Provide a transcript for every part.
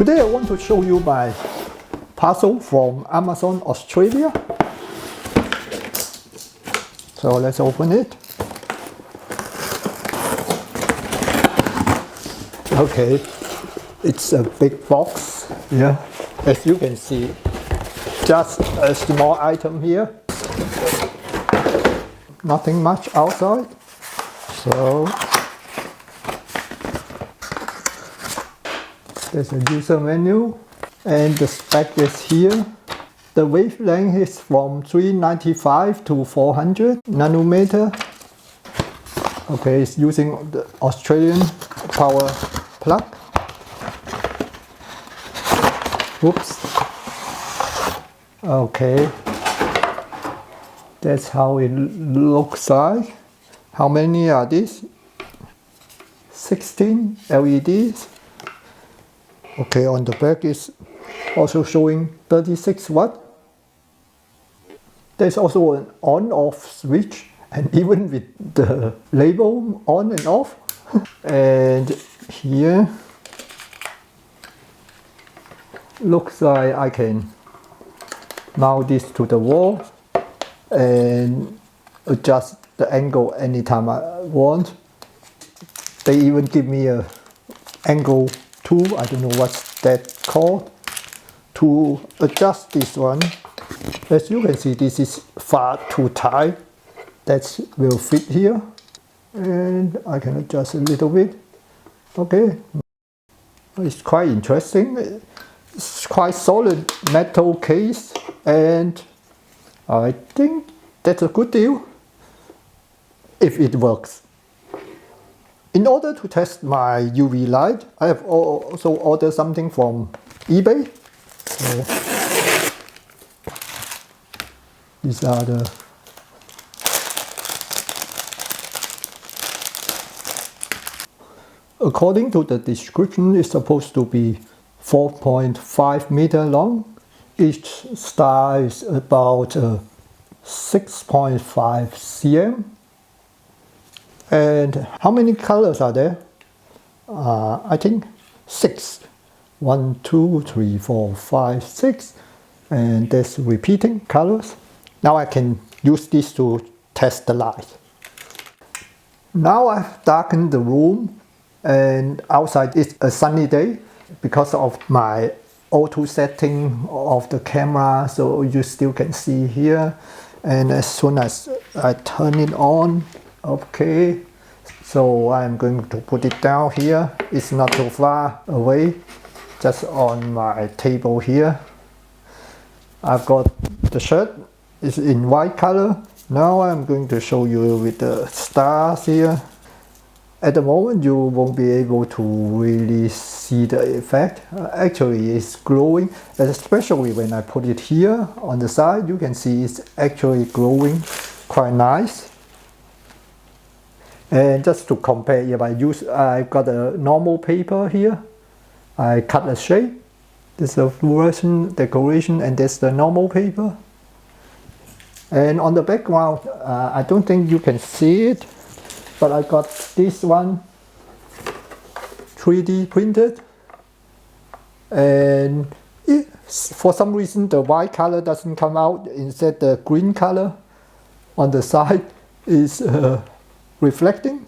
Today I want to show you my parcel from Amazon Australia. So let's open it. Okay, it's a big box. Yeah, as you can see, just a small item here. Nothing much outside. So there's a user menu and the spec is here. The wavelength is from 395 to 400 nanometer. Okay, it's using the Australian power plug. Oops. Okay. That's how it looks like. How many are these? 16 LEDs. Okay, on the back is also showing 36 watt. There's also an on-off switch, and even with the label on and off. And here looks like I can mount this to the wall and adjust the angle anytime I want. They even give me a angle tool, I don't know what's that called, to adjust this one. As you can see, this is far too tight. That will fit here, and I can adjust a little bit. Okay, it's quite interesting. It's quite solid metal case, and I think that's a good deal if it works. In order to test my UV light, I have also ordered something from eBay. So these are the according to the description, it's supposed to be 4.5 meter long. Each star is about 6.5 cm. And how many colors are there? I think 6. 1, 2, 3, 4, 5, 6. And there's repeating colors. Now I can use this to test the light. Now I've darkened the room, and outside it's a sunny day because of my auto setting of the camera, so you still can see here. And as soon as I turn it on, okay, so I'm going to put it down here. It's not too far away, just on my table here. I've got the shirt, it's in white color. Now I'm going to show you with the stars here. At the moment you won't be able to really see the effect. Actually it's glowing, especially when I put it here on the side. You can see it's actually glowing quite nice. And just to compare, if I've got a normal paper here. I cut a shape. There's a fluorescent decoration, and there's the normal paper. And on the background, I don't think you can see it, but I got this one 3D printed. And for some reason, the white color doesn't come out. Instead, the green color on the side is reflecting.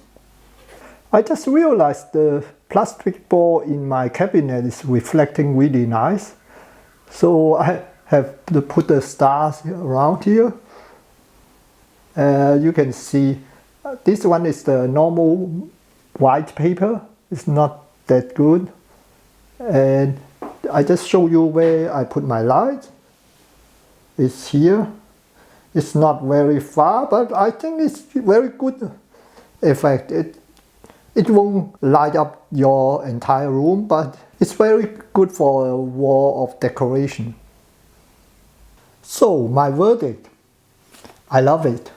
I just realized the plastic ball in my cabinet is reflecting really nice. So I have to put the stars around here. You can see this one is the normal white paper. It's not that good. And I just show you where I put my light. It's here. It's not very far, but I think it's very good effect. It won't light up your entire room, but it's very good for a wall of decoration. So my verdict, I love it.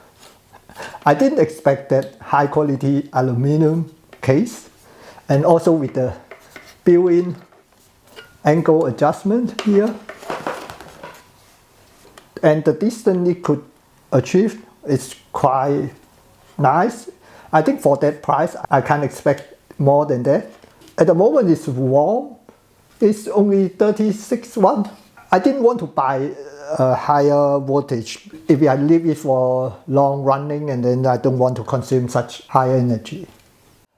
I didn't expect that high quality aluminum case, and also with the built-in angle adjustment here. And the distance it could achieve is quite nice. I think for that price, I can't expect more than that. At the moment it's warm, It's only 36 watt. I didn't want to buy a higher voltage if I leave it for long running, and then I don't want to consume such high energy.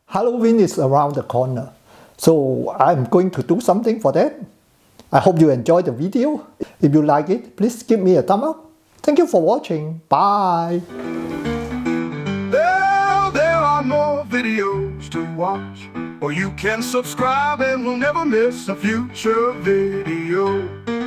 Halloween is around the corner, so I'm going to do something for that. I hope you enjoyed the video. If you like it, please give me a thumb up. Thank you for watching. Bye. There are more videos to watch, or you can subscribe and we'll never miss a future video.